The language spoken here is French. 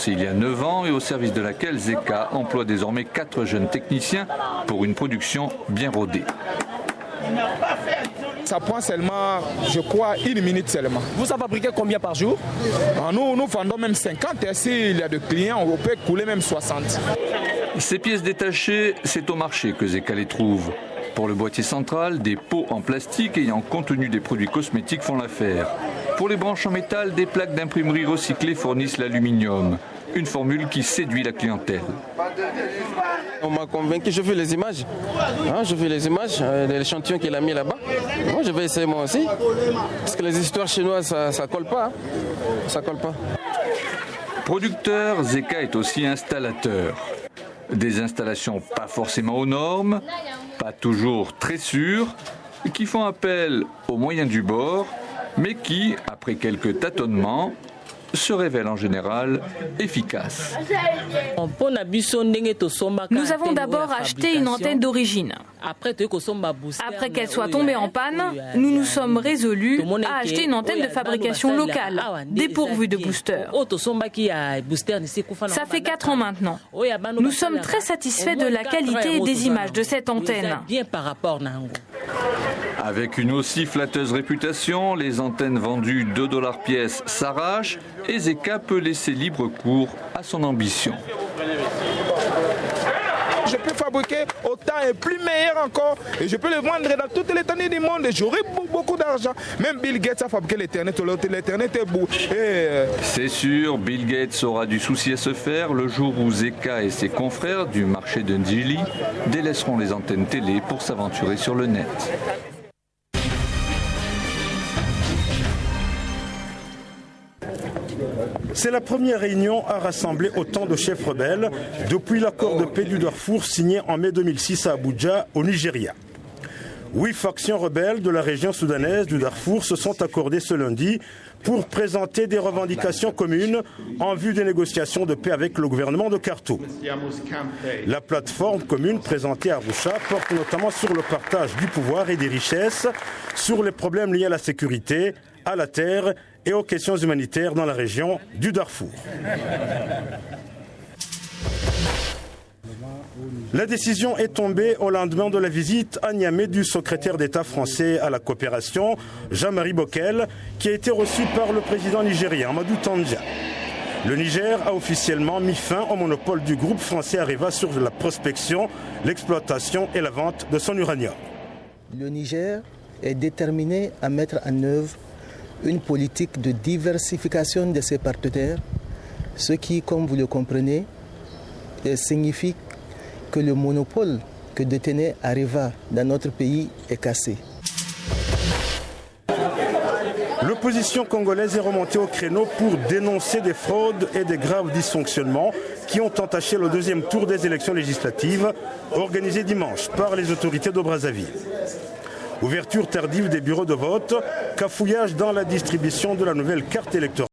lancée il y a 9 ans et au service de laquelle Zeka emploie désormais 4 jeunes techniciens pour une production bien rodée. Ça prend seulement, je crois, 1 minute seulement. Vous en fabriquez combien par jour? Nous vendons même 50 et s'il y a de clients, on peut couler même 60. Ces pièces détachées, c'est au marché que Zeka les trouve. Pour le boîtier central, des pots en plastique ayant contenu des produits cosmétiques font l'affaire. Pour les branches en métal, des plaques d'imprimerie recyclées fournissent l'aluminium. Une formule qui séduit la clientèle. On m'a convaincu, je fais les images. Je fais les images de l'échantillon qu'il a mis là-bas. Moi, je vais essayer moi aussi. Parce que les histoires chinoises, ça colle pas. Ça colle pas. Producteur, Zeka est aussi installateur. Des installations pas forcément aux normes, pas toujours très sûres, qui font appel aux moyens du bord, mais qui, après quelques tâtonnements, se révèlent en général efficaces. Nous avons d'abord acheté une antenne d'origine. Après qu'elle soit tombée en panne, nous nous sommes résolus à acheter une antenne de fabrication locale, dépourvue de booster. Ça fait 4 ans maintenant. Nous sommes très satisfaits de la qualité des images de cette antenne. Avec une aussi flatteuse réputation, les antennes vendues 2 $ pièce s'arrachent et Zeka peut laisser libre cours à son ambition. Je peux fabriquer autant et plus meilleur encore et je peux le vendre dans toutes les tenues du monde et j'aurai beaucoup d'argent. Même Bill Gates a fabriqué l'Ethernet, l'Ethernet est beau. C'est sûr, Bill Gates aura du souci à se faire le jour où Zeka et ses confrères du marché de Njili délaisseront les antennes télé pour s'aventurer sur le net. C'est la première réunion à rassembler autant de chefs rebelles depuis l'accord de paix du Darfour signé en mai 2006 à Abuja, au Nigeria. 8 factions rebelles de la région soudanaise du Darfour se sont accordées ce lundi pour présenter des revendications communes en vue des négociations de paix avec le gouvernement de Khartoum. La plateforme commune présentée à Arusha porte notamment sur le partage du pouvoir et des richesses, sur les problèmes liés à la sécurité, à la terre et aux questions humanitaires dans la région du Darfour. La décision est tombée au lendemain de la visite à Niamey du secrétaire d'État français à la coopération, Jean-Marie Bockel, qui a été reçu par le président nigérien Amadou Tandja. Le Niger a officiellement mis fin au monopole du groupe français Areva sur la prospection, l'exploitation et la vente de son uranium. Le Niger est déterminé à mettre en œuvre une politique de diversification de ses partenaires, ce qui, comme vous le comprenez, signifie que le monopole que détenait Areva dans notre pays est cassé. L'opposition congolaise est remontée au créneau pour dénoncer des fraudes et des graves dysfonctionnements qui ont entaché le deuxième tour des élections législatives organisées dimanche par les autorités de Brazzaville. Ouverture tardive des bureaux de vote, cafouillage dans la distribution de la nouvelle carte électorale.